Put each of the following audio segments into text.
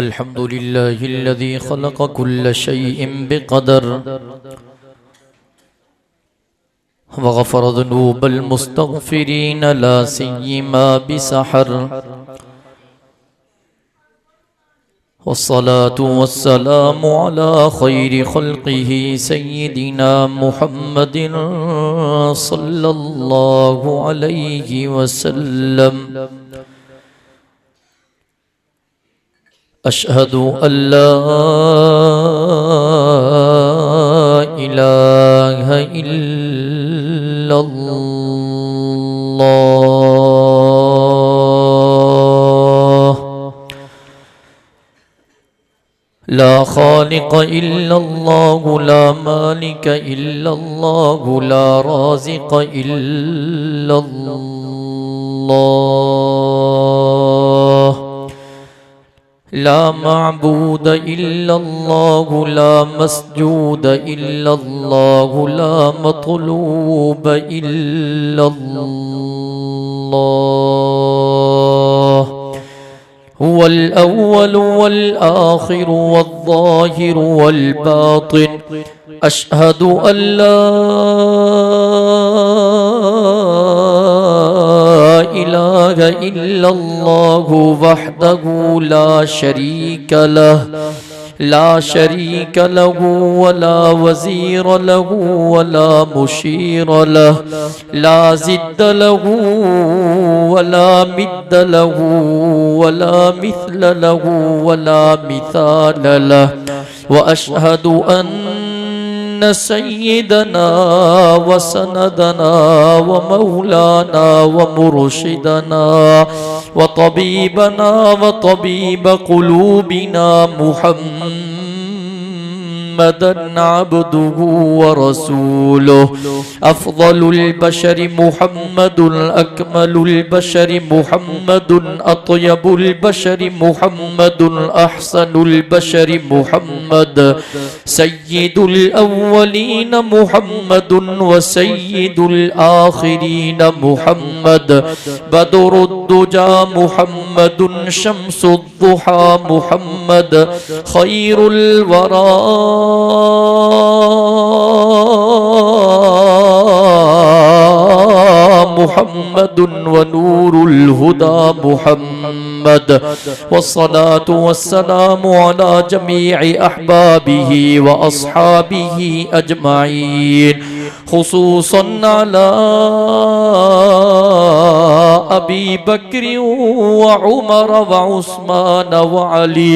अल्हम्दुलिल्लाहिल्लज़ी खलक़ कुल्ल शैइन बिक़दर वग़फ़र ज़ुनूबल मुस्तग़फ़िरीन ला सिय्यमा बिसहर वस्सलातु वस्सलामु अला खैरि ख़ल्क़िही सय्यिदिना मुहम्मदिन सल्लल्लाहु अलैहि वसल्लम। अशहदु अल्ला इलाहा इल्लल्लाह ला खालिक़ इल्लल्लाह ला मालिक इल्लल्लाह ला राज़िक़ इल्लल्लाह ला मअबूद इल्लल्लाह ला मस्जूद इल्लल्लाह ला मतलूब इल्लल्लाह हुवल अव्वल वल आखिर वल ज़ाहिर वल बातिन अशहदु अल्ला इलाहा इल्लल्लाहु वहदहु ला शरीक लहु वला वज़ीर लहु वला मुशीर लहु ला ज़िद्द लहु वला मिद्द लहु वला मिस्ल लहु वला मिसाल लहु व अशहदु अन्न सय्यदना व सनदना व मौलाना व मुर्शिदना व तबीबना व तबीब क़ुलूबिना मुहम्मदन अब्दुहु व रसूलुहु अफ़ज़लुल बशरि मुहम्मदुल अकमलुल बशरि मुहम्मदुन अत्यबुल बशरि मुहम्मदुन अहसनुल बशरि मुहम्मद सय्यिदुल अव्वलीन मुहम्मदुन व सय्यिदुल आखिरीन मुहम्मद बदरुद्दुजा मुहम्मदुन शम्सुद्दुहा मुहम्मद खैरुल वरा मुहम्मदुन व नूरुल हुदा मुहम्मद वस्सलातु वस्सलामु अला जमीइ अहबाबिही व अस्हाबिही अजमाईन खुसूसन अला अबी बकर व उमर व उस्मान व अली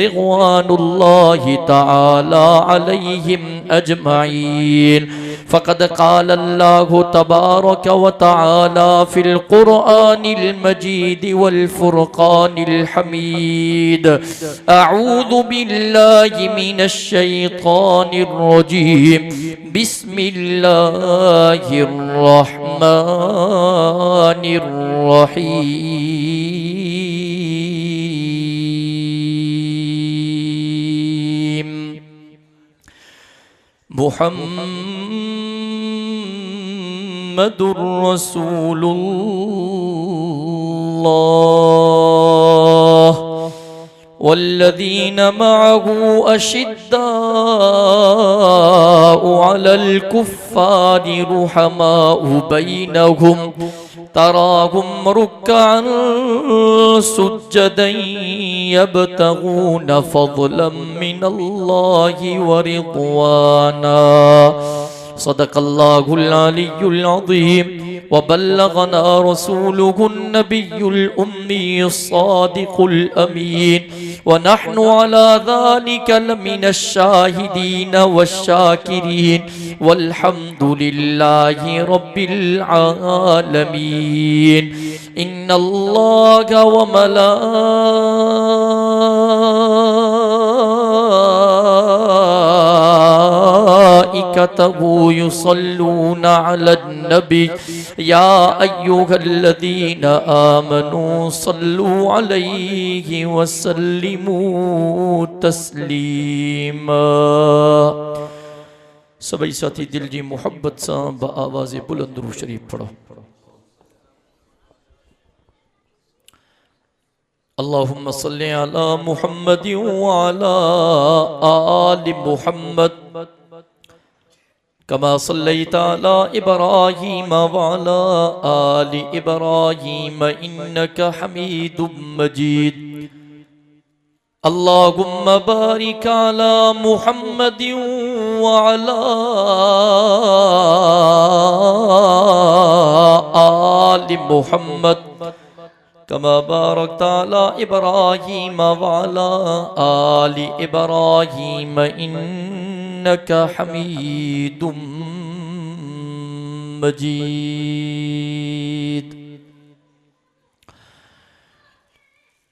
रिज़वानुल्लाहि तआला अलैहिम अजमाईन। फ़क़द क़ाल अल्लाहु तबारक व तआला फ़िल क़ुरआनिल मजीद वल फ़ुरक़ानिल हमीद अऊज़ु बिल्लाहि मिनश शैतानिर रजीम बिस्मिल्लाहिर रहमानिर रहीम। मुहम्मदुर रसूलुल्लाह वल्लज़ीन मअहु अशिद्दाउ अलल कुफ़्फ़ारि रुहमाउ बैनहुम तराहुम रुक्कअन सुज्जदन यब्तगून फ़ज़लन मिनल्लाहि व रिज़वाना। सदक़ल्लाहुल अलियुल अज़ीम व बल्लगना रसूलुहुन नबियुल उम्मीयुस सादिकुल अमीन व नहनु अला ज़ालिका लमिनश शाहिदीन वश्शाकिरीन वल्हम्दुलिल्लाहि रब्बिल आलमीन। इन्नल्लाहा व मलाइकतहु युसल्लूना अलन नबी या अय्युहल्लज़ीना आमनू सल्लू अलैहि व सल्लिमू तस्लीमा। सभी साथी दिल जी मोहब्बत सा बआवाज़ बुलंद दुरूद शरीफ पढ़ो। अल्लाहुम्मा सल्ली अला मुहम्मद व अला आलि मुहम्मद कमा सल्लैता अला इब्राहीम व अला आलि इब्राहीम इन्नका हमीदुम मजीद। अल्लाहुम्मा बारिक अला मुहम्मद व अला आलि मुहम्मद कमा बारकता अला इब्राहीम व अला आलि इब्राहीम इन्नका हमीदुम मजीद।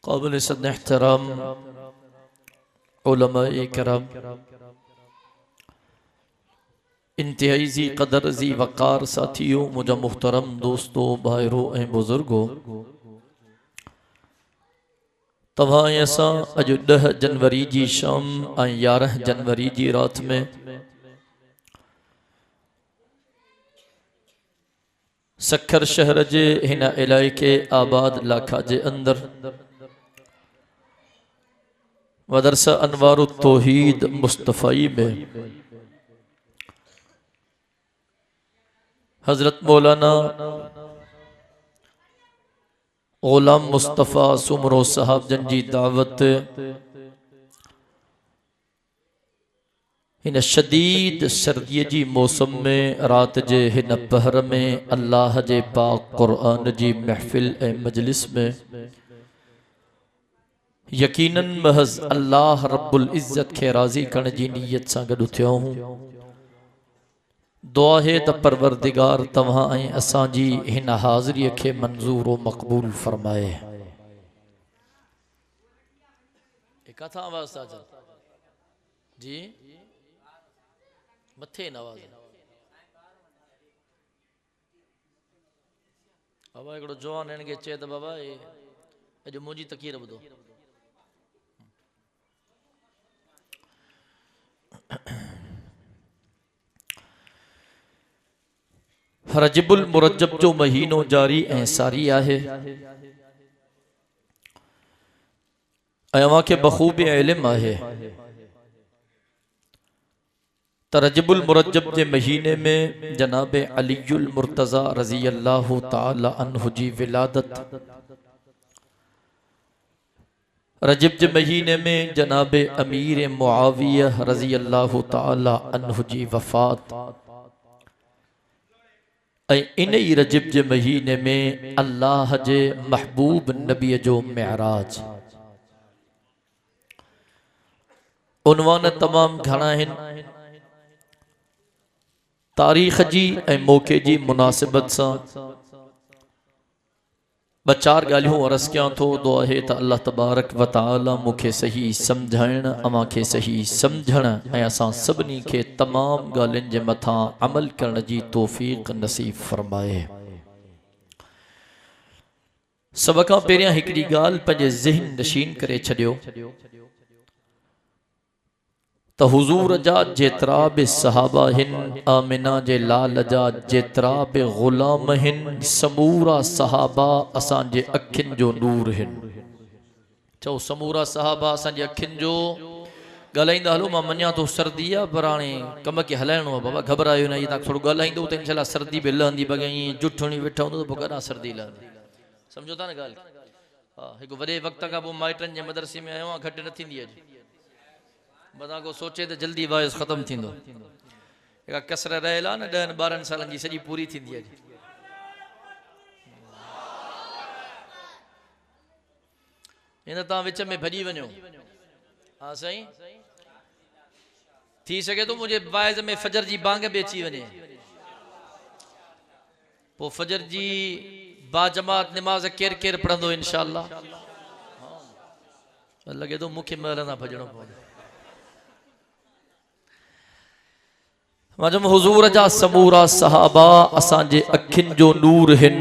काबिल सद एहतराम उलमाए करम, इंतहाई जी कदर जी वक़ार साथियों, मुझा मुहतरम दोस्तों, भाइरों ऐं बुजुर्गों, तव्हां असां अॼु 10 जनवरी जी शाम ऐं 11 जनवरी जी रात में सखर शहर जे हिन इलाइक़े आबाद लाखा जे अंदर मदरसा अनवारुत तौहीद मुस्तफ़ाई में हजरत मौलाना ग़ुलाम मुस्तफ़ा सुमरो साहब जन जी दावत हिन शदीद सर्दी जी मौसम में रात जे हिन पहर में अल्लाह जे पाक क़ुरान जी महफ़िल ऐं मजलिस में यकीनन महज अल्लाह रब्बुल इज़्ज़त खे राज़ी करण जी नीयत सां गॾु थियो हूं। दुआ है त परवरदिगार तव्हां ऐं असांजी हिन हाज़िरीअ खे मंज़ूर व मक़बूल फरमाए। किथां आवाज़ था अचनि जी? मथे न आवाज़ बाबा हिकिड़ो जवान हिन खे चए त बाबा अॼु मुंहिंजी तकीर ॿुधो। रजबुल मुरज्जब जो महीनो जारी ऐं सारी आहे ऐं अव्हां खे बख़ूबी इल्म आहे त रजबुल मुरज्जब जे महीने में जनाब अलीयुल मुर्तज़ा रज़ी अल्लाह ताला अन्हु जी विलादत, रजब जे महीने में जनाब अमीर मुआविया रज़ी अल्लाह ताला अन्हु जी वफ़ात ऐं इन ही रजब जे महीने में अल्लाह जे महबूब नबी जो मेराज। उन्वान तमाम घणा आहिनि। तारीख़ जी ऐं मौक़े जी मुनासिबत सां ब चार ॻाल्हियूं अर्ज़ कयां थो। दुआ है त अल्लाह तबारक व तआला मूंखे सही सम्झाइण, अव्हां खे सही सम्झण ऐं असां सभिनी खे तमाम ॻाल्हियुनि जे मथां अमल करण जी तौफ़ीक़ नसीब फरमाए। सभ खां पहिरियां हिकिड़ी ॻाल्हि पंहिंजे ज़हन नशीन करे छॾियो त हुज़ूर जा जेतिरा बि सहाबा हिन, आमिना जे लाल जा जेतिरा बि ग़ुलाम हिन, समूरा सहाबा असांजे अखियुनि जो नूर हिन। चओ समूरा सहाबा असांजे अखियुनि जो। ॻाल्हाईंदा हलो, मां मञा थो सर्दी आहे पर हाणे कम खे हलाइणो आहे बाबा, घबरायो न। इहे तव्हां थोरो ॻाल्हाईंदो त इनशाला सर्दी बि लहंदी। बग़ैर ईअं जुठणी वेठा हूंदो त पोइ कॾहिं सर्दी लहंदी। सम्झो था न ॻाल्हि? हा, हिकु वॾे वक़्त खां पोइ माइटनि जे मदरसे में आयो आहियां, घटि न थींदी अॼु। बदा को सोचे तो जल्दी वायस खत्म थींदो। एक कसर रहेला न 10-12 सालन जी सजी पूरी थींदी है। इन ता विच में भजी वञो। हाँ सही थी सके तो मुझे वाइज में फजर जी बांग भी अची वञे, पो फजर जी बाजमात नमाज केर केर पढ़ंदो इंशाअल्लाह। लगे तो मुख्य महल ना भजणो पवंदो। मजम हुजूर जा समूरा सहाबा असांजे अखियुनि जो नूर हिन।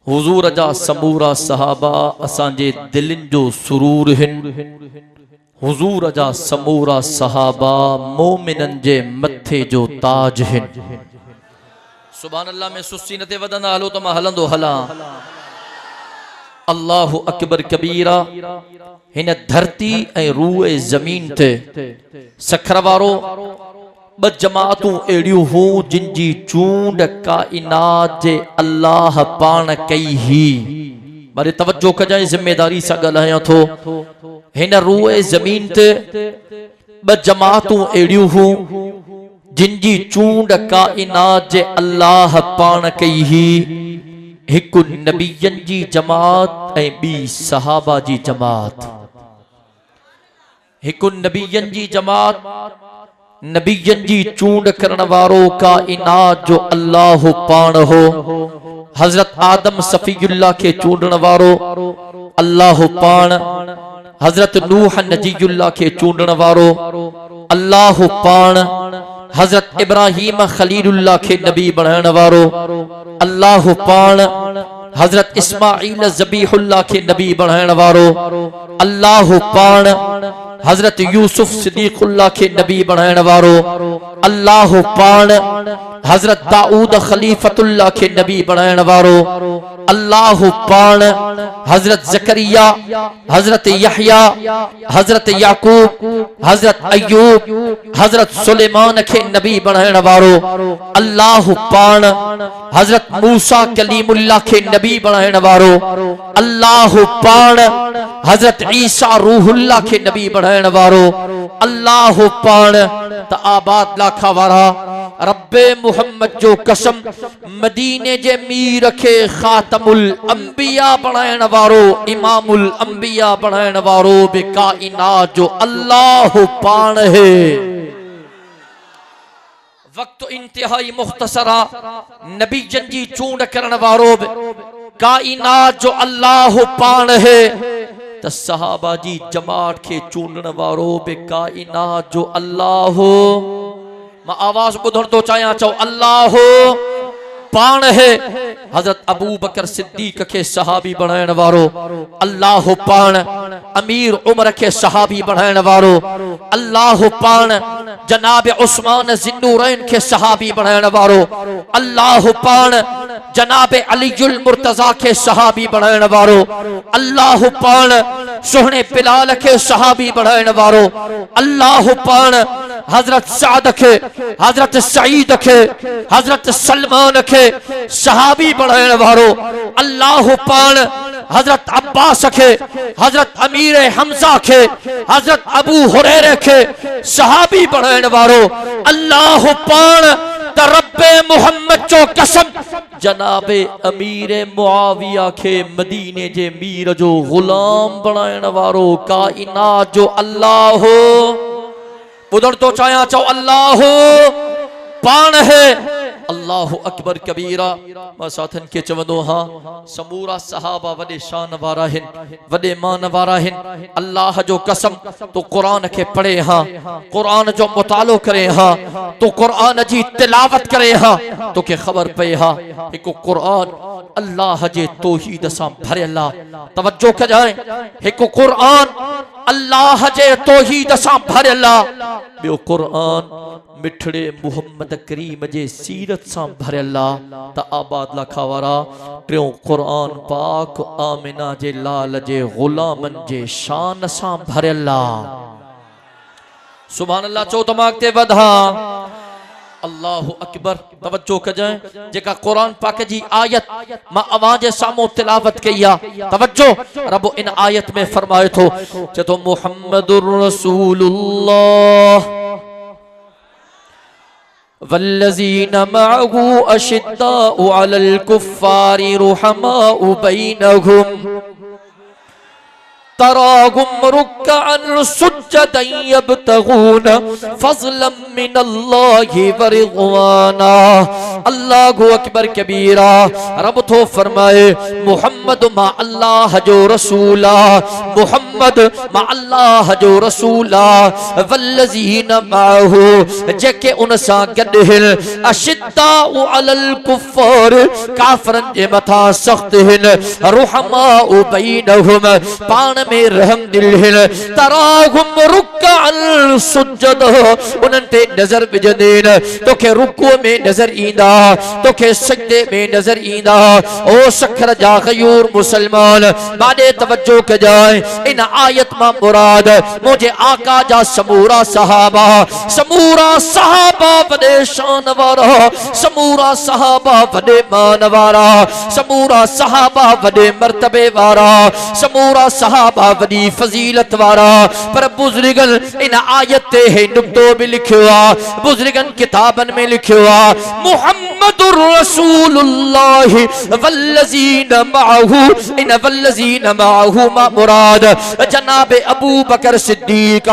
हुजूर जा समूरा सहाबा असांजे दिलनि जो सुरूर हिन। हुजूर जा समूरा सहाबा मोमिनन जे मथे जो ताज हिन। सुभान अल्लाह में सुस्ती न ते वदंदा हलो त मां हलंदो हलां। अल्लाहु अकबर कबीरा। हिन धरती ऐं रूह ज़मीन ते सखर वारो ब जमातूं अहिड़ियूं हूं जिन जी चूंड काइनात जे अल्लाह पाण कई ही। मारे तवज्जो कजांइ, जिम्मेदारी सां ॻाल्हायां थो। हिन रूह ज़मीन ते ब जमातूं अहिड़ियूं हूं जिन जी चूंड काइनात जे अल्लाह पाण कई ही। हिकु नबियन जी जमात ऐं ॿी सहाबा जी जमात। हिकु नबियन जी जमात, नबियन जी चूंड करण वारो काइनात जो अल्लाह पाण हो। हजरत आदम सफीउल्लाह के चूंडण वारो अल्लाह पाण। हजरत नूह नजीउल्लाह के चूंडण वारो अल्लाह पाण। हजरत इब्राहिम खलीलुल्लाह के नबी बनाइण वारो अल्लाह पाण। हजरत इस्माइल ज़बीहुल्लाह के नबी बनाइण वारो अल्लाह पाण। हजरत यूसुफ सिद्दीकुल्लाह के नबी बनाइण वारो अल्लाह पाण। हजरत दाऊद खलीफतुल्लाह के नबी बनाइण वारो अल्लाह पाण। हजरत जकरिया, हजरत यहया, हजरत याकूब, हजरत अय्यूब, हजरत सुलेमान के नबी बनाइण वारो अल्लाह पाण। हजरत मूसा कलीमुल्लाह के नबी बनाइण वारो अल्लाह पाण। हजरत ईसा रूहुल्लाह के नबी बनाइण वारो अल्लाह पाण। त आबाद लाखा वारा रब्बे मुहम्मद जो कसम, मदीने जे मीर के खातमुल अंबिया बनाइण वारो, इमामुल अंबिया बनाइण वारो बे काइनात जो अल्लाह पाण है। वक्त इंतहाई मुख्तसरा, नबीजन जी चूंड करण वारो काइनात जो अल्लाह पाण है। त सहाबा जी जमात के चूंडण वारो बे काइनात जो अल्लाह। मां आवाज ॿुधण थो चाहियां, चओ अल्लाह पाण है। हजरत अबू बकर सिद्दीक के सहाबी बनाइण वारो अल्लाह पाण। अमीर उमर के सहाबी बनाइण वारो अल्लाह पाण। जनाब उस्मान ज़िन्नूरैन के सहाबी बनाइण वारो अल्लाह पाण। जनाब अलीजुल मुर्तजा के सहाबी बनाइण वारो अल्लाह पाण। सोहणे बिलाल के सहाबी बनाइण वारो अल्लाह पाण। हजरत साद के, हजरत सईद के, हजरत सलमान के सहाबी बनाइण वारो अल्लाह पाण। हजरत अब्बास के, हजरत अमीर हमजा के, हजरत अबू हुरैरे के सहाबी बनाइण वारो अल्लाह पाण। त रब्बे मुहम्मद जो कसम, जनाबे अमीर मुआविया के मदीने जे मीर जो गुलाम बनाइण वारो काइनात जो अल्लाह। ॿुधण तो चाहियां, चओ अल्लाह पाण है। अल्लाह अकबर कबीरा। मां साथन के चवंदो हां, समूरा सहाबा वडे शान वारा हिन, वडे मान वारा हिन। अल्लाह जो कसम, तो कुरान के पढ़े हां, कुरान जो मुतालो करे हां, तो कुरान जी तिलावत करे हां, तो के खबर पे हां हिकु कुरान अल्लाह जे तौहीद सां भरियल आहे। तवज्जो कजाए, हिकु कुरान अल्लाह जे तौहीद सां भरियल आहे। ॿियो कुरान मिठड़े मुहम्मद करीम जे सीरत सां भरियल आहे। त आबाद लाखा वारा टियों कुरान पाक आमिना जे लाल जे गुलामन जे शान सां भरियल आहे। सुभान अल्लाह चो त मां अॻिते वधा। अल्लाहु अकबर। तवज्जो कजाए, जेका कुरान पाक जी आयत मां आवाज सामो तिलावत कई आहे, तवज्जो, रब इन आयत में फरमाए थो, चतो मुहम्मदुर रसूलुल्लाह वल्लज़ीना मअहू अशिद्दाउ अलल कुफ्फारि रुहमाउ बैनहुम तराहुम रुक्कअन सुज्जदन यब्तगून फज़लन मिनल्लाहि व रिज़वाना। अल्लाहु अकबर कबीरा। रब तो फरमाए, मुहम्मद मा अल्लाह जो रसूला, मुहम्मद मा अल्लाह जो रसूला। वल्लज़ीना माहू, जेके उन सां गॾु हिन, अशिद्दाउ अलल कुफ्फार, काफ़िरनि जे मथां सख़्त हिन, रुहमाउ बैनहुम, पाण में रहम दिल हिन तराहुम रुक्अन सुजद उन्हनि ते नज़र विझंदेन तोखे रुकूअ में नज़र ईंदा तोखे सजदे में नज़र ईंदा ओ सखर जा गयूर मुसलमान माने तवज्जो कजाए इन आयत मां मुराद मुझे आका जा समूरा सहाबा वडे शान वारा समूरा सहाबा वडे मान वारा समूरा सहाबा वडे मर्तबे वारा समूरा सहाबा वडी फजीलत वारा पर बुजुर्गन इन आयत ते है नुक्तो भी लिखियो आ बुजुर्गन किताबन में लिखियो आ मुहम्मदुर रसूलुल्लाह वल्लजीन माहू इन वल्लजीन माहू मा मुराद जनाब अबू बकर सिद्दीक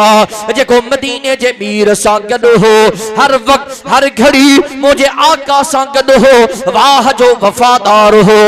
जेको मदीने जे मीर सां गॾु हो हर वक्त हर घड़ी मुझे आका सां गॾु हो वाह जो वफादार हो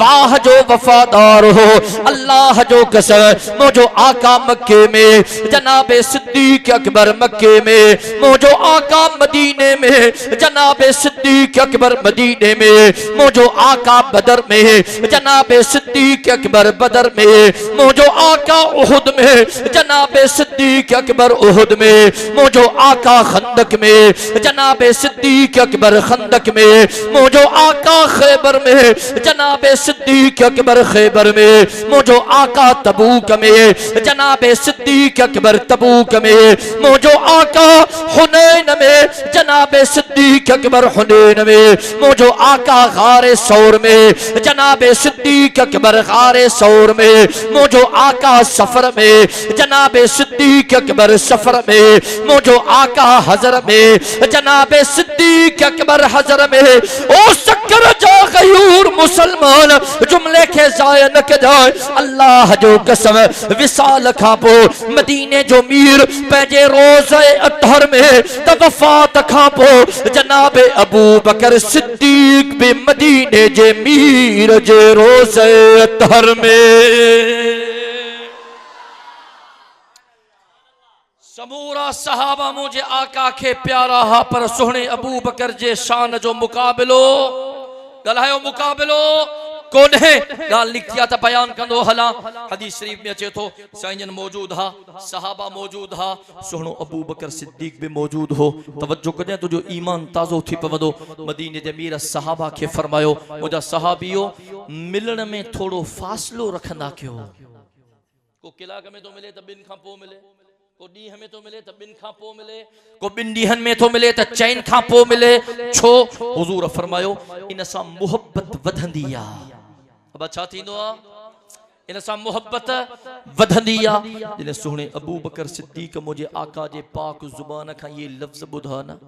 वाह जो वफादार हो अल्लाह जो कसम मुझो आका मक्के में जनाब सिद्दीक अकबर मक्के में मुझो आका मदीने में जनाब सिद्दीक अकबर मदीने में मुझो आका बदर में जनाब सिद्दीक अकबर बदर में मुझो आका उहुद में जनाब सिद्दीक अकबर उहुद में मुझो आका खंदक में जनाब सिद्दीक अकबर खंदक में मुझो आका खैबर में जनाब सिद्दीक अकबर खैबर में मुझो आका तबूक में जनाब सिद्दीक अकबर तबूक में मुझो आका हुनैन में जनाब सिद्दीक अकबर हुनैन में मुझो आका गारे सौर में जनाब सिद्दीक अकबर गारे सौर में मुझो आका सफर में जनाब सिद्दीक अकबर सफर में मुझो आका हजर में जनाब सिद्दीक अकबर हजर में ओ शक्कर जा गयूर मुसलमान जुमले के जाय न कजाए अल्लाह जो कसम विसाल खां पो मदीने जो मीर पंहिंजे रोज़े अतहर में त वफात खां पो जनाब अबू बकर सिद्दीक भी मदीने जे मीर जे रोज़े अतहर में समूरा सहाबा मुझे आका के प्यारा हा पर सोहने अबू बकर जे शान जो मुकाबिलो गलायो मुकाबिलो कौन है गाल लिखिया त बयान कंदो हला हदीस शरीफ में अचे तो साईं मौजूद हा सहाबा मौजूद हा सोहनो अबू बकर सिद्दीक भी मौजूद हो तवज्जो कदे तुझो ईमान ताज़ो थी पवंदो मदीने जे मीर सहाबा के फरमायो मुझा सहाबियो मिलण में थोड़ो फासलो रखंदा क्यों को किलाक में तो मिले त बिन खां पो मिले को ॾींहं में तो मिले त बिन खां पो मिले को बिन ॾींहंनि में तो मिले त चैन खां पो मिले छो हुजूर फरमायो इन सां मोहब्बत वधंदी आ अब छा थींदो आ इन सां मोहब्बत वधंदी आ जिने सोहणे अबू बकर सिद्दीक मुझे आका जे पाक जुबान खां ये लफ्ज़ ॿुधा न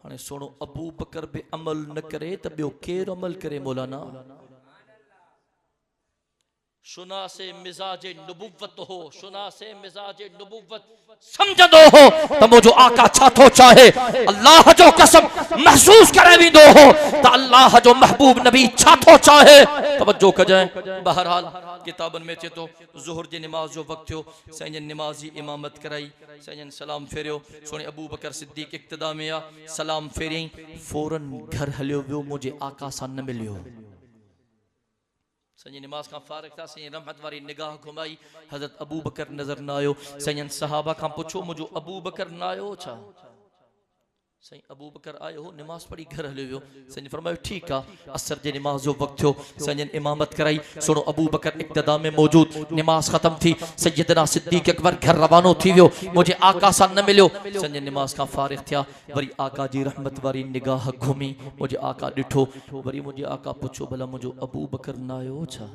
हाणे सोहणो अबू बकर बि अमल न करे त ॿियो केरु अमल करे मौलाना शुना से मिजाजे नबुव्वत हो शुना से मिजाजे नबुव्वत समझदो हो त मुझो आका छा थो चाहे अल्लाह जो कसम महसूस करे विंदो हो त अल्लाह जो महबूब नबी छा थो चाहे तवज्जो कजाए बहरहाल किताबन में चे तो ज़ुहर जी नमाज जो वक्त थियो साईं नमाजी इमामत कराई साईं सलाम फेरियो सोने अबू बकर सिद्दीक इक्तदा में आ सलाम फेरियई फौरन घर हलियो वियो मुझे आका सां न मिलियो सही नमाज का फारिग था सही रहमत वारी निगाह घुमाई हजरत अबू बकर नजर न आयो सही सहाबा का पूछो मुझो अबू बकर न आयो छा सही अबू बकर आयो नमाज पढ़ी घर हलियो सही फरमायो ठीक आ असर जे नमाज जो वक्त थियो सही इमामत कराई सुनो अबू बकर इक्तदा में मौजूद नमाज खत्म थी सैयदना सिद्दीक अकबर घर रवानो थी वियो मुझे आका सां न मिलियो सही नमाज का फारिग थिया वरी आका जी रहमत वारी निगाह घुमी मुझे आका डिठो वरी मुझे आका पूछो भला मुझो अबू बकर न आयो छा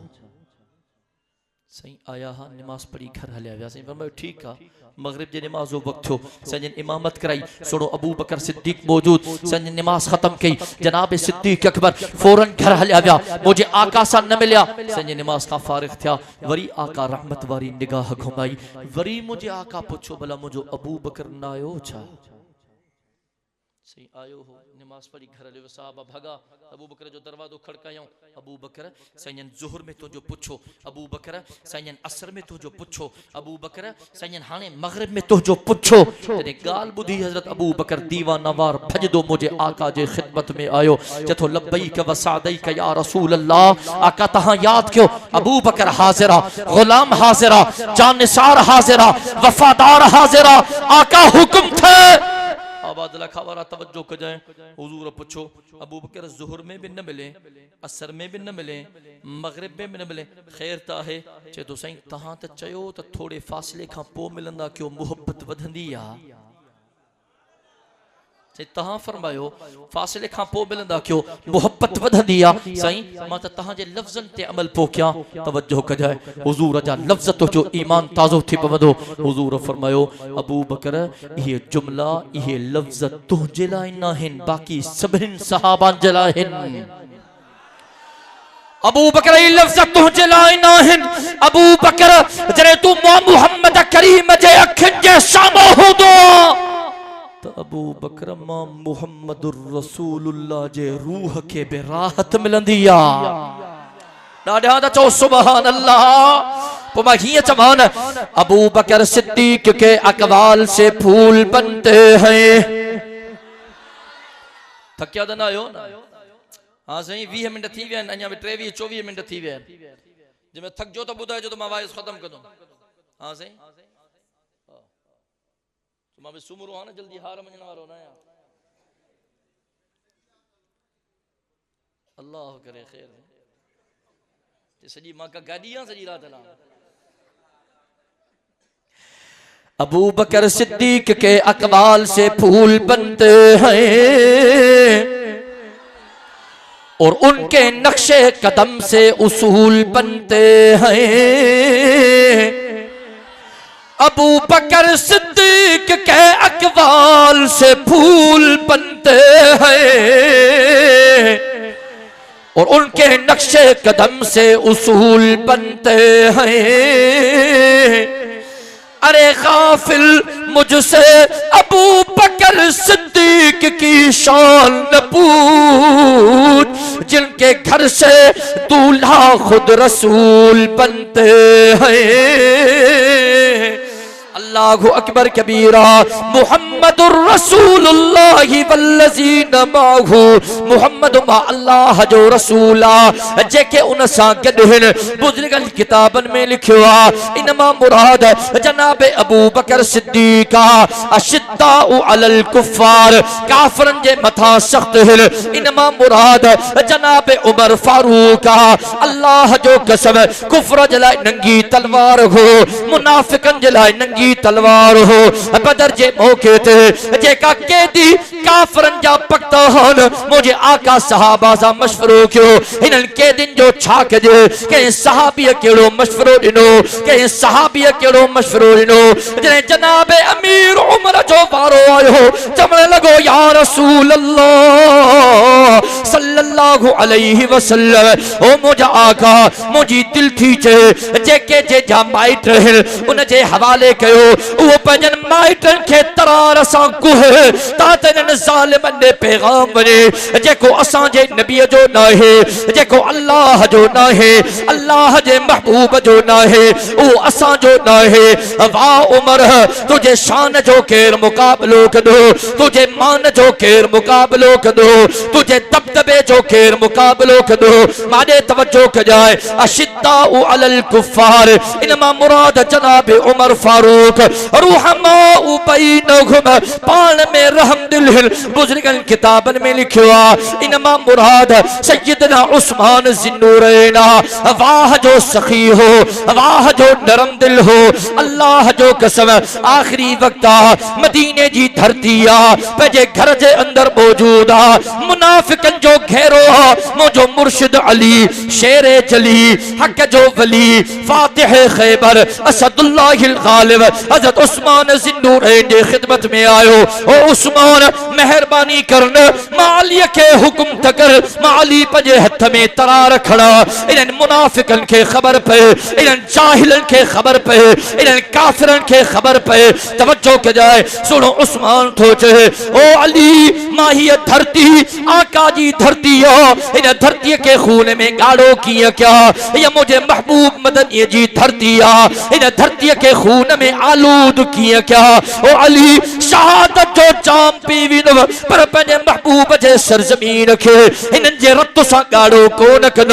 सही आया हा नमाज पढ़ी घर हलिया विया सही फरमायो ठीक आ मगरिब जे नमाज जो वक्त थियो सही इमामत कराई सुनो अबू बकर सिद्दीक मौजूद सही नमाज खत्म कई जनाब सिद्दीक अकबर फौरन घर हलिया विया मुझे आका सां न मिलिया सही नमाज का फारिग थिया वरी आका रहमत वारी निगाह घुमाई वरी मुझे आका पूछो भला मुझो अबू बकर न आयो छा सही आयो हो नमाज पढ़ी घर ले साहबा भगा अबू बकर जो दरवाजो खड़कायो अबू बकर सैयन ज़ुहर में तो जो पुछो अबू बकर सैयन असर में तो जो पुछो अबू बकर सैयन हाने मगरिब में तो जो पुछो तेरे गाल बुधी हजरत अबू बकर दीवानावार भज दो मुझे आका जे खिदमत में आयो जथो लब्बैक व सअदैक या रसूल अल्लाह आका तहां याद क्यों अबू बकर हाजिरा गुलाम हाजिरा जानिसार हाजिरा वफादार हाजिरा आका हुक्म थे आबादला खबरा तवज्जो कर जाए हुजूर पूछो अबू बकर ज़ुहर में भी न मिले असर में भी न मिले मगरिब में भी न मिले खैर ता है चे तो सही तहां त चयो त थोड़े फासले खां पो मिलंदा क्यों मोहब्बत वधंदी आ चे तहां फरमायो फासले खां पो मिलंदा क्यों मोहब्बत वधंदी आ सही मां त तहां जे लफ्ज़न ते अमल पो क्या तवज्जो कर जाए हुजूर जा लफ्ज़ तो जो ईमान ताज़ो थी पवंदो हुजूर फरमायो अबू बकर ये जुमला ये लफ्ज़ तुझे लाइ नाहिन बाकी सभिन सहाबान जे लाइ हिन अबू बकर ये लफ्ज़ तुझे लाइ नाहिन अबू बकर जरे तू मोहम्मद करीम जे अखिन जे सामो हुदो तो अबू बकर मां मुहम्मदुर रसूलुल्लाह जे रूह के बे राहत मिलंदी आ ॾाढा त चओ सुभान अल्लाह पो मां हीअं चवान अबू बकर सिद्दीक के अकवाल से फूल बनते हैं थकिया त न आयो हाँ सही 20 मिनट थी विया आहिनि अञा 23-24 मिनट थी विया आहिनि जंहिंमें थकजो त ॿुधाइजो त मां वाइस ख़तम कंदुमि हाँ सही मां भी सुमरो है ना जल्दी हार मञण वारो ना अल्लाह करे खैर ते सजी मां का गाड़ी आ सजी रात ना अबू बकर सिद्दीक के अकवाल से फूल बनते हैं और उनके नक्शे कदम से उसूल बनते हैं अबू बकर सिद्दीक के अकवाल से फूल बनते हैं और उनके नक्शे कदम से उसूल बनते हैं अरे गाफिल मुझसे अबू बकर सिद्दीक की शान न पूछ जिनके घर से दूल्हा खुद रसूल बनते हैं अल्लाहु अकबर कबीरा मुहम्मदुर रसूलुल्लाह वल्लज़ीना माहू मुहम्मद मा अल्लाह जो रसूला जेके उन सा गडहिन बुजुर्गन किताबन में लिखियो आ इनमा मुराद जनाब अबू बकर सिद्दीक अशिद्दाउ अलल कुफ्फार काफरन जे मथा सख्त हिल इनमा मुराद जनाब उमर फारूक अल्लाह जो कसम कुफ्र जलाई नंगी तलवार हो मुनाफिकन जलाई नंगी तलवार हो बदर जे मौके ते जेका कैदी काफरन जा पक्तान मुझे आका सहाबा सा मशवरो क्यों इनन कैदिन जो छा कजे के सहाबी केड़ो मशवरो दिनो के सहाबी केड़ो मशवरो दिनो जने जनाब अमीर उमर जो वारो आयो चमण लगो या रसूल अल्लाह सल्लल्लाहु अलैहि वसल्लम ओ मुझे आका मुझी दिल थी चे जेके जे जा माइट रहल उन जे हवाले कयो वो पंजन माइटन के तरार सा कुह तात इन जालिमन ने पैगाम बने जेको असां जे नबी जो ना है जेको अल्लाह जो ना है अल्लाह जे महबूब जो ना है वो असां जो ना है वाह उमर तुझे शान जो केर मुकाबलो कदो तुझे मान जो केर मुकाबलो कदो तुझे दबदबे जो केर मुकाबलो कदो माने तवज्जो क जाए अशिद्दाउ अलल कुफ्फार इनमा मुराद जनाब उमर फारूक रूहमा बैनहुम पान में रहम दिल बुजुर्गन किताबन में लिखियो इनमा मुराद सैयदना उस्मान जिन्नूरैना वाह जो सखी हो वाह जो नरम दिल हो अल्लाह जो कसम आखिरी वक्त मदीने जी धरती आ पंहिंजे घर जे अंदर मौजूद आ मुनाफिकन जो जो घेरो मुझो मुर्शिद अली शेरे जली हक जो वली फातिह खैबर असदुल्लाहिल गालिब हजरत उस्मान ज़िन्नूरैन की खिदमत में आयो। ओ उस्मान मेहरबानी करन माली के हुक्म तकर माली पंजे हथ में तरार खड़ा इन्हन मुनाफिकन के खबर पे इन्हन जाहिलन के खबर पे इन्हन काफिरन के खबर पे तवज्जो के जाए सुनो उस्मान सोचे ओ अली माही धरती आका जी धरती इन धरती के खून में गाड़ो किया क्या ये मुझे महबूब मदनी जी धरती इन धरती के खून में आलूद किया क्या ओ अली शहादत जो जाम पीवी पर पंजे महबूब जे सरजमीन के इन जे रत सा गाड़ो को न कन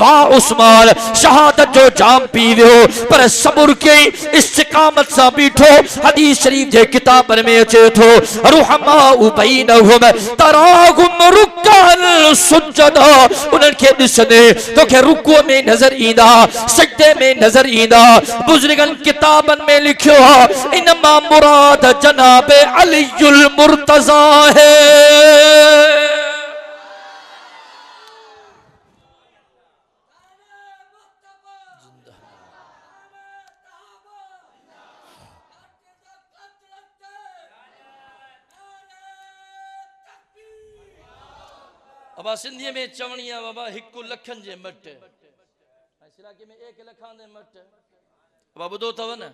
वाह उस्मान शहादत जो जाम पीवो पर सबुर के इस्तिकामत सा बीठो हदीस शरीफ जे किताबन में अचे थो रुहमा बैनहुम तराहुम रुकन सुजदा उनन के दिसने तो के रुकू में नजर ईंदा सजदे में नजर ईंदा बुजुर्गन किताबन में लिखियो इनमा मुराद जनाब अलीयुल मुर्तजा है। बाबा सिंधी में चवणिया बाबा हिकु लखन जे मट इलाके में 1 लखां दे मट बाबा बुधो तव न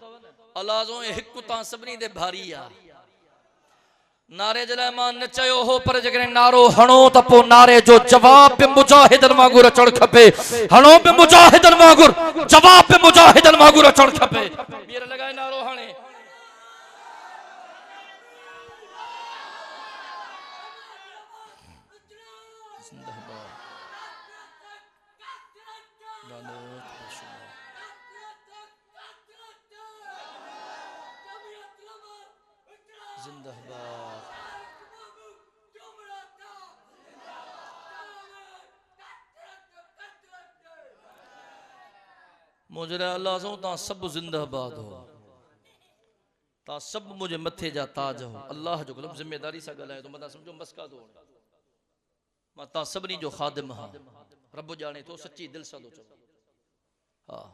अलाजो हिकु ता सभनी दे भारी आ नारे जे लाइ मां न चयो हो पर जकरे नारो हणो त पो नारे जो जवाब पे मुजाहिदन वांगुर अचण खपे हणो पे मुजाहिदन वांगुर जवाब पे मुजाहिदन वांगुर अचण खपे ॿीहर लॻाए नारो हाणे मुझे अल्लाह सो ता सब जिंदाबाद हो ता सब मुझे मथे जा ताज हो अल्लाह जो कलम जिम्मेदारी सा गलाए तो मता समझो मस्का दो मां ता सबनी जो खादिम हां रब जाने तो सच्ची दिल सा दो हां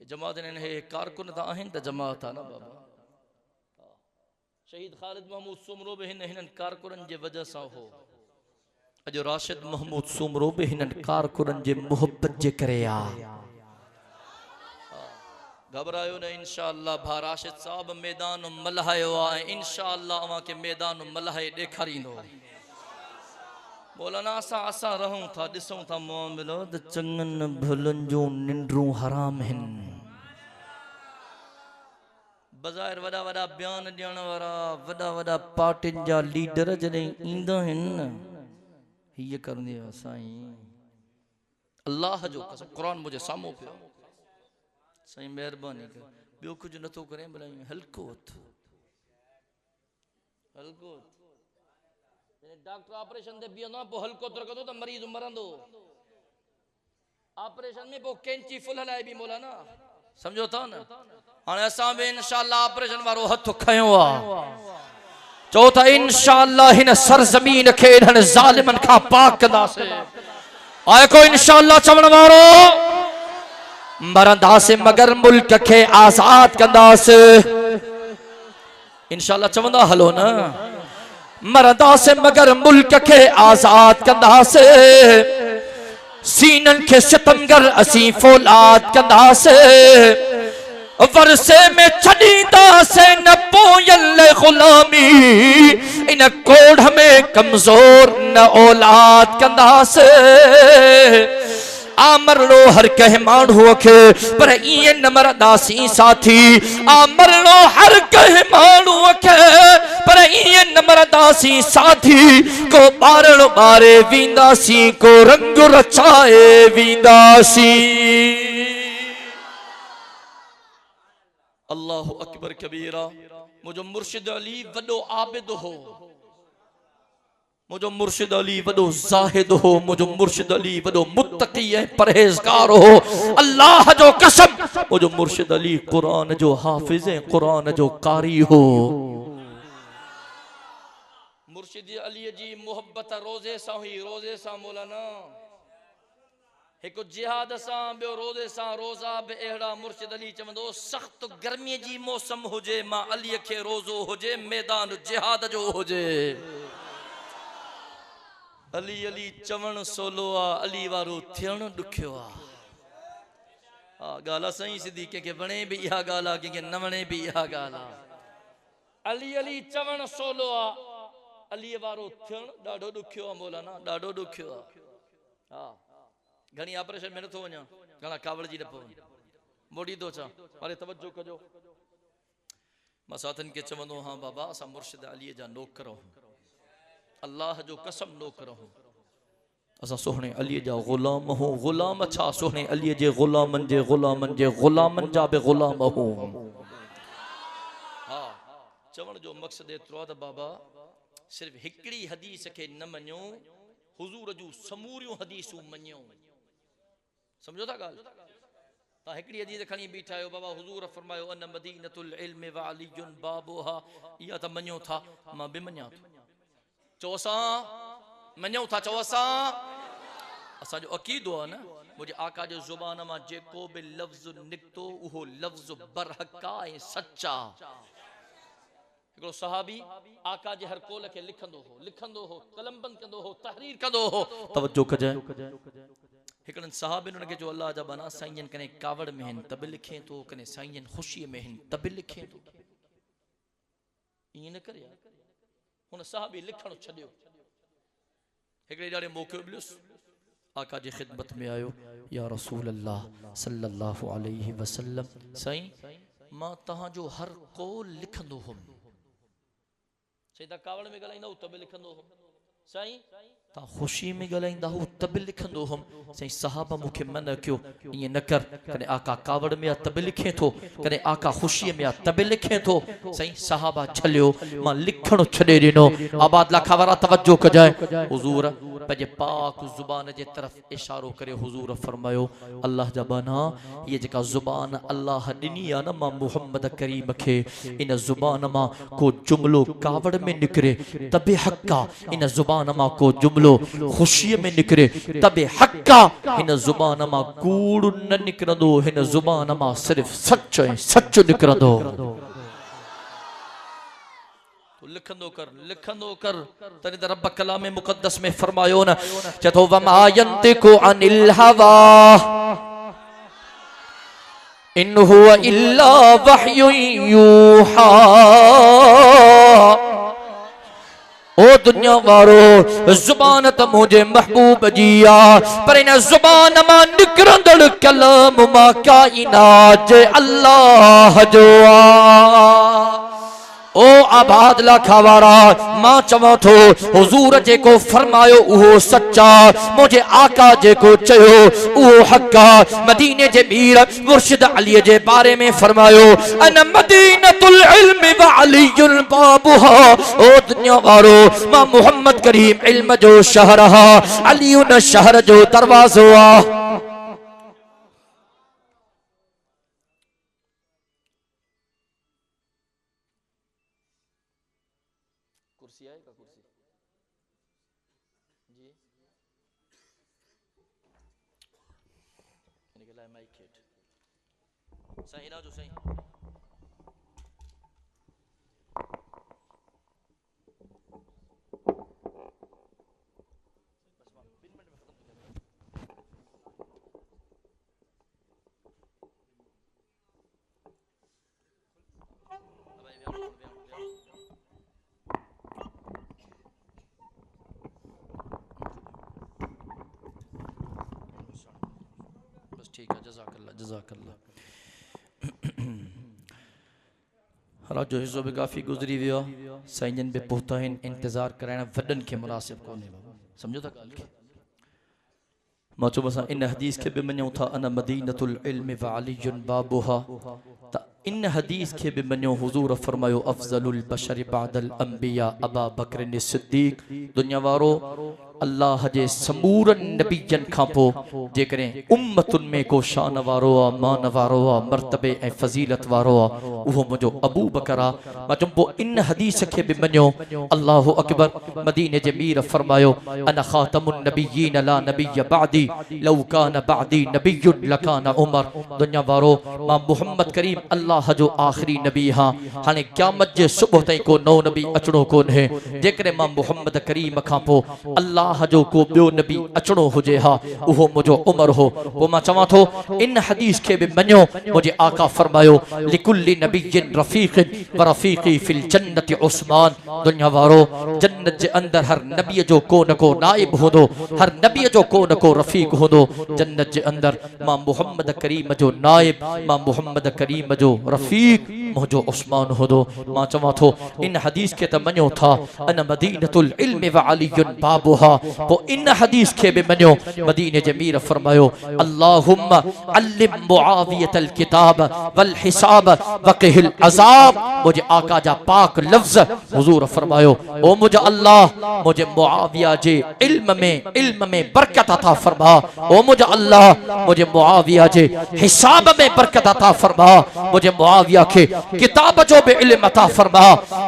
जमात ने हे कारकुन ता आहिन त जमात आ ना बाबा शहीद खालिद महमूद सुमरो बे हिन कारकुन जे वजह सा हो अजो राशिद महमूद सुमरो बे हिन कारकुन जे मोहब्बत जे करे आ घबरायो न इंशाअल्लाह भा राशिद साहब मैदान मल्हायो आ इंशाअल्लाह अवा के मैदान मल्हाए देखारींदो मौलाना असा रहूं था दिसूं था मामलो त चंगन भलन जो निंड्रू हराम हिन बज़ाहिर वडा वडा बयान ॾियण वारा वडा वडा पार्टिन जा लीडर जॾहिं ईंदा हिन हीअ करंदी साईं अल्लाह जो कसम कुरान मुझे साम्हूं पियो साईं मेहरबानी कर बियो कुछ न तो करें भला हल्को डॉक्टर ऑपरेशन दे बियो पो हल्को तो रखो तो मरीज मरंदो ऑपरेशन में पो कैंची फुल हलाए भी मोला ना समझो था ना हाने असां बे इंशाअल्लाह ऑपरेशन वारो हथ खयो आ चौथा इंशाअल्लाह हिन सरजमीन के इन्हनि जालिमन का पाक कंदासे आए को इंशाअल्लाह चवण वारो मरंदासे मगर मुल्क के आजाद कंदासे इंशाअल्लाह चवंदा हलो ना मरंदासे मगर मुल्क के आजाद कंदासे सीनन के सितमगर असी फौलाद कंदासे वरसे में छड़ीदा से न पोयल गुलामी इन कोढ़ में कमजोर न औलाद कंदासे आमरनो हर कह माण्हूअ खे पर ईअं न मरदासी साथी आमरनो हर कह माण्हूअ खे पर ईअं न मरदासी साथी को ॿारण ॿारे वींदासी को रंग रचाए वींदासी अल्लाहु अकबर कबीरा मुझो मुर्शिद अली वडो आबिद हो मुझो मुर्शिद अली वडो जाहिद हो मुझो मुर्शिद अली वडो मुत्तकी है परहेजगार हो अल्लाह जो कसम मुझो मुर्शिद अली कुरान जो हाफिज है कुरान जो कारी हो मुर्शिद मुर्शिद अली जी मोहब्बत रोज़े सां हुई, रोज़े सां मौलाना एक जिहाद सां, ॿियो रोज़े सां। रोज़ा बि अहिड़ा मुर्शिद अली चवंदो सख़्त गर्मीअ जी मौसम हुजे, मां अलीअ खे रोज़ो हुजे, मैदान जिहाद जो हुजे। अली अली चवण सोलो आ, अली वारो थियण ॾुखियो आ। हा ॻाल्हि आहे सही सिधी, कंहिंखे वणे बि इहा ॻाल्हि आहे, कंहिंखे न वणे बि इहा ॻाल्हि आहे। अली अली चवण सोलो आ, अलीअ वारो थियण ॾाढो ॾुखियो आहे मौलाना, ॾाढो ॾुखियो आहे। हा घणी ऑपरेशन में नथो वञा, घणा कावड़ जी न पवनि, मोड़ी थो छा, अरे तवज्जो कजो। मां साथनि खे चवंदो हाँ बाबा असां मुर्शिद अलीअ जा नौकर आहियूं, अल्लाह जो कसम नौकर आहियूं, असां सोहणे अलीअ जा ग़ुलाम हूं। ग़ुलाम छा, सोहणे अलीअ जे ग़ुलामनि जे ग़ुलामनि जे ग़ुलामनि जा बि ग़ुलाम हूं। हा चवण जो मक़सदु एतिरो आहे त बाबा सिर्फ़ हिकिड़ी हदीस खे न मञो, हुज़ूर जूं समूरियूं हदीसूं मञो। समझो था ॻाल्हि? तव्हां हिकिड़ी हदीस खणी बीठा आहियो, बाबा हुज़ूर फरमायो अन मदीनतुल इल्म व अलीयुन बाबुहा, इहा त मञो था, मां बि मञां थो। चओ असां मञूं था, चओ असां, असांजो अक़ीदो आहे न, मुंहिंजे आका जो ज़ुबान मां जेको बि लफ़्ज़ निकितो उहो लफ़्ज़ बरहक़ा ऐं सचा। हिकिड़ो सहाबी आका जे हर कौल खे लिखंदो हो, कलमबंद कंदो हो, तहरीर कंदो हो। तवज्जो कजांइ, हिकिड़नि सहाबिन उनखे जो अल्लाह जा बना साईं कने कावड़ में आहिनि त बि लिखे थो, कने साईं ख़ुशीअ में आहिनि त बि लिखे थो। ईअं न करे हुन सहाबी लिखणु छॾियो। हिकिड़े ॾाढे मौक़े मिलियुसि, आका जी ख़िदमत में आयो, या रसूल अल्लाह सल्लल्लाहु अलैहि वसल्लम, साईं मां तव्हांजो हर कौल लिखंदो हुउमि। साईं तव्हां कावड़ में ॻाल्हाईंदा हो त बि लिखंदो हुउमि, साईं तव्हां ख़ुशी में ॻाल्हाईंदा हो त बि लिखंदो हुउमि। साईं साहब मूंखे मना कयो, ईअं न कर, कॾहिं आका कावड़ में आहे त बि लिखे थो, कॾहिं आका ख़ुशीअ में आहे त बि लिखे थो। साईं साहबा झलियो, मां लिखणु छॾे ॾिनो। आबाद लाखा वारा तवज्जो कजांइ, हुज़ूर पंहिंजे पाक ज़ुबान जे तरफ़ इशारो करे हुज़ूर फरमायो, अल्लाह जा बना हीअ जेका ज़ुबान अल्लाह ॾिनी आहे न मां मुहम्मद करीम खे, इन ज़ुबान मां को जुमिलो कावड़ में निकिरे त बि हक़ आहे, इन ज़ुबान मां को जुमिलो ख़ुशीअ में निकिरे त बि हक़ आहे, हिन ज़ुबान मां कूड़ न निकिरंदो, हिन ज़ुबान मां सिर्फ़ सच ऐं सच निकिरंदो। लिखंदो कर तने त रब कलाम मुक़द्दस में फरमायो न, चतो वमा यंतिकु अनिल हवा इन हुवा इल्ला वहयुन यूहा। ओ दुनिया वारो ज़ुबान त मुझे महबूब जी आ, पर इन ज़ुबान मां निकरंदड़ कलाम मां काइनात जे अल्लाह जो आ। ओ आबाद लाखा वारा मां चवां थो, हुज़ूर जेको फरमायो उहो सच्चा, मुझे आका जेको चयो उहो हक़ आ। मदीने जे मीर मुर्शिद अली जे बारे में फरमायो, अन मदीनतुल इल्म व अलीयुल बाबुहा। ओ दुनिया वारो मां मुहम्मद करीम इल्म जो शहर हा, अली उन शहर जो दरवाज़ो आ। कुर्सी है का कुर्सी जी इनके लाए माइक हेठ सही ना जो सही ठीक है, जज़ाकल्लाह जज़ाकल्लाह। रात जो हिस्सो भी काफ़ी गुज़री वियो, साईं बि पहुता आहिनि, इंतज़ार कराइण वॾनि खे मुनासिब कोन्हे। सम्झो था ॻाल्हि खे? मां चयो असां इन हदीस खे बि मञूं था, अन मदीनतुल इल्म व अलीयुन बाबुहा, त इन हदीस खे बि मञो। हुज़ूर फरमायो अफ़ज़लुल बशर बअदल अंबिया अबा बकर सिद्दीक़। दुनिया वारो अल्लाह जे समूरन नबीजन खां पो जेकरें उम्मतुन में को शान वारो आ मान वारो आ मर्तबे ऐं फजीलत वारो आ उहो मुंहिंजो अबू बकर आ। मां चुंबो इन हदीस खे बि मञो। अल्लाहु अकबर। मदीने जे मीर फरमायो अना खातमुन नबिय्यीन ला नबिय्य बअदी लौ कान बअदी नबिय्युन लकान उमर। दुनिया वारो मां मुहम्मद करीम अल्लाह जो आखिरी नबी हां। हाणे क़यामत जे सुबुह ताईं को नओ नबी अचणो कोन्हे। जेकॾहिं मां मुहम्मद करीम खां पोइ अल्लाह जो को ॿियो नबी अचणो हुजे हा उहो मुंहिंजो उमर हो। पोइ मां चवां थो इन हदीस खे बि मञो। मुंहिंजे आका फरमायो लिकुल्लि नबिय्यिन रफ़ीक़िन व रफ़ीक़ी फिल जन्नति उस्मान। दुनिया वारो जन्नत जे अंदर हर नबी जो को न को नाइब हूंदो, हर नबी जो को न को रफ़ीक हूंदो। जन्नत जे अंदर मां मुहम्मद करीम जो नाइब, मां मुहम्मद करीम जो रफ़ीक मुंहिंजो उस्मान हूंदो। मां चवां थो इन हदीस खे त मञो था अन मदीनतुल इल्म व अलीयुन बाबुहा। पोइ इन हदीस खे बि मञो। मदीने जे मीर फरमायो अल्लाहुम्मा अल्लिम मुआवियतल किताब वल हिसाब वक़िहिल अज़ाब। मुझे आका जा पाक लफ्ज़ हुजूर फरमायो ओ मुझे अल्लाह मुझे मुआविया जे इल्म में बरकत अता फरमा। ओ मुझे अल्लाह मुझे मुआविया जे हिसाब में बरकत अता फरमा। मुझे मुआविया के किताब जो भी इल्म अता फरमा,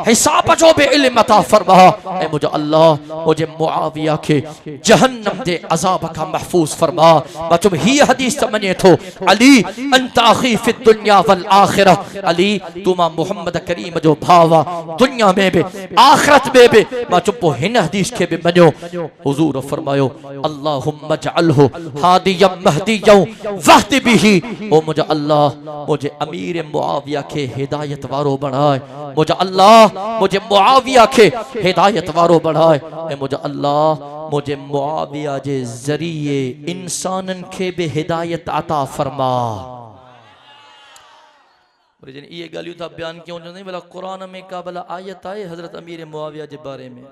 हिसाब जो भी इल्म अता फरमा। ए मुझे अल्लाह मुझे मुआविया के जहन्नम दे अजाब का महफूज फरमा। बचो ही हदीस समझे तो अली अंत अखी फि दुनिया वल आखिरह। अली तू मां मुहम्मद करीम जो भावा दुनिया में भी आखिरत में भी। मां चुपो हिन हदीस के भी मञो। हुजूर फरमायो अल्लाहुम्मा जअलहु हादियम महदियम वहद बिही। ओ मुझे अल्लाह मुझे अमीर मुआविया के हिदायत वारो बनाए। मुझे अल्लाह मुझे मुआविया के हिदायत वारो बनाए। ए मुझे अल्लाह मुझे मुआविया जे जरिए इंसानन के भी हिदायत अता फरमा। ये गालियों था बयान क्यों नहीं भला कुरान में का भला आयत आए हजरत अमीर मुआविया के बारे में।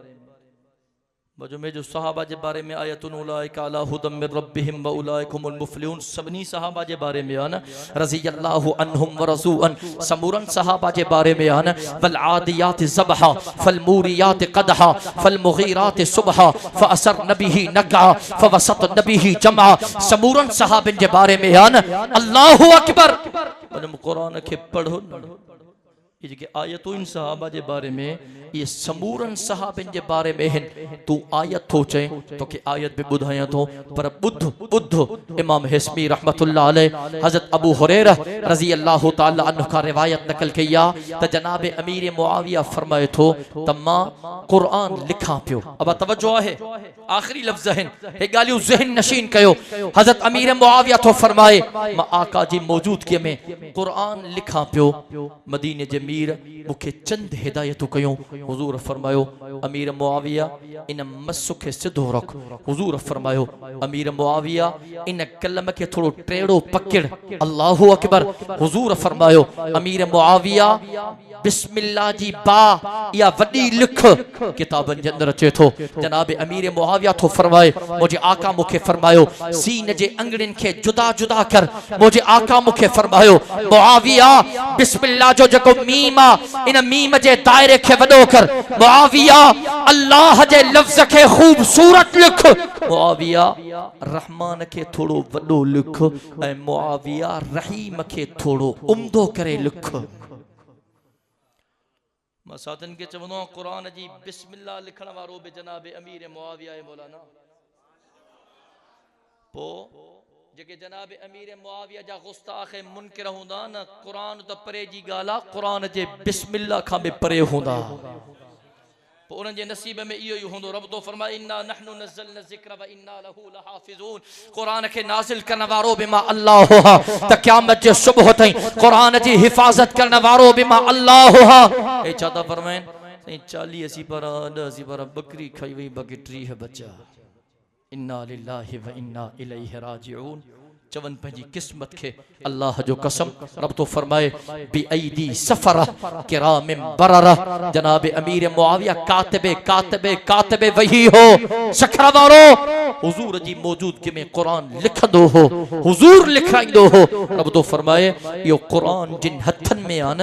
बजो में जो सहाबा के बारे में आयतुन उलाइका अला हुदम मिर रब्बिहिम व उलाइकुमुल मुफलिहून। सबनी सहाबा के बारे में आना रज़ियल्लाहु अन्हुम व रज़ूअन। समूरन सहाबा के बारे में आना वल आदियात ज़बहा फल मूरियात क़दहा फल मुगीरात सुबहा फअसरन बिही नक़ा फवसतन बिही जमा। समूरन सहाबन के बारे में आना अल्लाहु अकबर। कुरान के पढ़ो ये के आयतों इन सहाबा के बारे में ये समूरन सहाबिन के बारे में हिन। तू आयत थो चे तो के आयत भी बुधाया तो पर बुद्ध इमाम हिस्मी रहमतुल्लाह अलैह हजरत अबू हुरैरा रजी अल्लाह ताला अन्हु का रिवायत नकल किया त जनाब अमीर मुआविया फरमाए थो तम्मा कुरान लिखा पियो। अब तवज्जो है आखिरी लफ्ज हिन हे गालियो ज़हन नशीन कयो। हजरत अमीर मुआविया तो फरमाए मां आका जी मौजूदगी में कुरान लिखा पियो। मदीने जे मीर मुखे चंद हिदायतू कयो। हुजूर फरमायो अमीर मुआविया इन मस्सु के सिधो रख। हुजूर फरमायो अमीर मुआविया इन कलम के थोड़ो टेढ़ो पकड़। अल्लाहु अकबर। हुजूर फरमायो अमीर मुआविया बिस्मिल्लाह जी बा या वडी लिख किताबन जे अंदर अचे थो। जनाब अमीर मुआविया तो फरमाए मुझे आका मुखे फरमायो सीन जे अंगड़िन के जुदा जुदा कर। मुझे आका मुखे फरमायो मुआविया बिस्मिल्लाह जो जको मीम आ इन मीम जे दायरे के वडो कर। मुआविया अल्लाह जे लफ्ज के खूबसूरत लिख। मुआविया रहमान के थोड़ो वडो लिख ए मुआविया रहीम के थोड़ो उम्दो करे लिख। साधन के चवनो कुरान जी बिस्मिल्लाह लिखण वारो बि जनाब अमीर मुआविया है मौलाना। पो जेके जनाब अमीर मुआविया जा गुस्ताख मुनकिर हुंदा न कुरान त परे जी गाला कुरान जे बिस्मिल्लाह खां बि परे हुंदा। पो उन जे नसीब में इयो ही हुंदो। रब तो फरमाए इन्ना नहनु नज़लना ज़िक्र व इन्ना लहू लहाफ़िज़ून। कुरान के नाज़िल करने वारो बि मां अल्लाह हा त क़यामत जे सुबह ताईं कुरान जी हिफाजत करने वारो बि मां अल्लाह हा। ए चादा फरमाइन 40 80 पर 80 पर बकरी खाई वई बाकी 30 बचा। इन्ना लिल्लाहि व इन्ना इलैहि राजिऊन। चवन पंजी किस्मत के अल्लाह जो कसम रब तो फरमाए बी ऐदी सफरा किरामिम बररा। जनाब अमीर मुआविया कातिबे कातिबे कातिबे वही हो सखरवारो हुजूर जी मौजूदगी में कुरान लिखंदो हो हुजूर लिखाइंदो हो। रब तो फरमाए यो कुरान जिन हथन में आन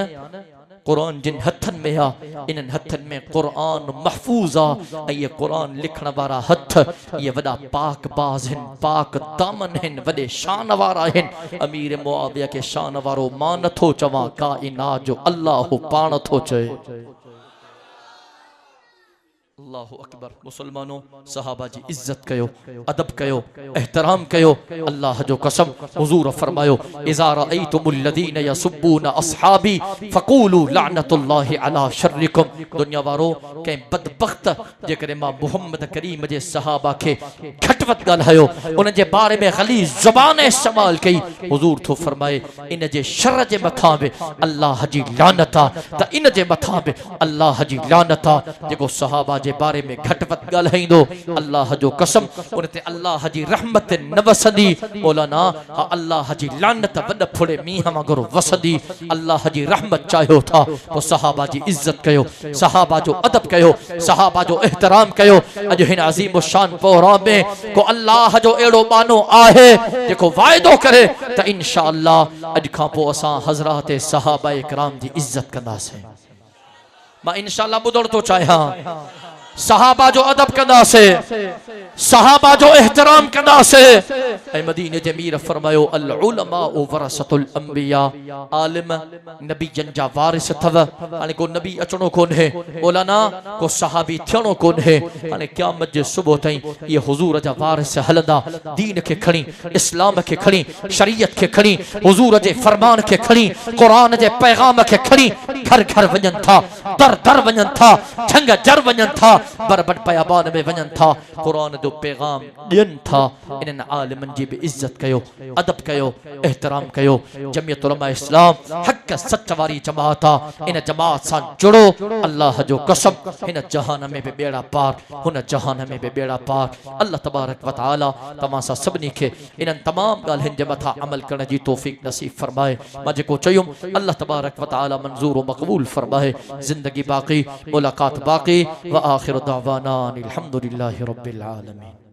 कुरान जिन हथन में आ इन हथन में कुरान महफूज आ ये कुरान लिखण वारा हथ ये वडा पाक बाज हिन पाक दामन हिन वडे शान वारा हिन अमीर मुआविया के शान वारो मान नथो चवा काइनात जो अल्लाह पाण थो चए अल्लाहु अकबर। मुसलमानों सहाबा जी इज्जत कयो अदब कयो एहतराम कयो अल्लाह जो कसम हुजूर फरमायो इज़ा रअयतुमुल लदीन यसुब्बूना अस्हाबी फक़ूलू लअनतुल्लाहि अला शर्रिकुम। दुनिया वारो के बदबख्त जेकरे मां मोहम्मद करीम जे सहाबा के घटवत ॻाल्हायो उन जे बारे में ग़लीज़ ज़ुबान इस्तेमाल कई हुजूर तो फरमाए इन जे शर जे मथां बि अल्लाह जी लानत आ त इन जे मथां बि अल्लाह जी लानत आ जेको सहाबा जे बारे में घटवत ॻाल्हाईंदो अल्लाह जो कसम उनते अल्लाह जी रहमत न वसंदी मौलाना हा अल्लाह जी लानत वड फुड़े मींह वांगुरु वसंदी। अल्लाह जी रहमत चाहियो था तो सहाबा जी इज्जत कयो सहाबा जो अदब कयो सहाबा जो एहतराम कयो। अज हिन अजीम शान प्रोग्राम में को अल्लाह जो एड़ो मानो आहे जेको वायदो करे त इंशाअल्लाह अज खां पो असां हज़रात सहाबा इकराम जी इज्जत कंदासीं। मां इंशाअल्लाह ॿुधण तो चाहियां सहाबा जो अदब कंदासे सहाबा जो एहतराम कंदासे। ऐ मदीने जे मीर फरमायो अल उलमा वरसतुल अंबिया आलिम नबी जन जा वारिस थव। हाने को नबी अचणो कोन्हे मौलाना को सहाबी थियणो कोन्हे। हाने क़यामत जे सुबह ताईं ये हुजूर जा वारिस हलंदा दीन के खणी इस्लाम के खणी शरीयत के खणी हुजूर जे फरमान के खणी कुरान जे पैगाम के खणी घर घर वञन था दर दर वञन था झंग जर वञन था बरबट पयाबान में वञन था कुरान जो पैगाम ॾियनि था। इन्हनि आलिमनि जी बि इज्जत कयो अदब कयो एहतराम कयो। जमियत उलमा इस्लाम हक सच वारी जमात आ इन जमात सां जुड़ो अल्लाह जो कसम हिन जहान में बि बेड़ा पार हुन जहान में बि बेड़ा पार। अल्लाह तबारक व तआला तमाम सां सभिनी खे इन्हनि तमाम ॻाल्हियुनि जे मथां अमल करण जी तौफ़ीक़ नसीब फरमाए। मां जेको चयुमि अल्लाह तबारक व तआला मंज़ूर व मक़बूल फरमाए। ज़िंदगी बाक़ी मुलाकात बाक़ी व आखिर दावाना अनिल हम्दुलिल्लाहि रब्बिल आलमीन।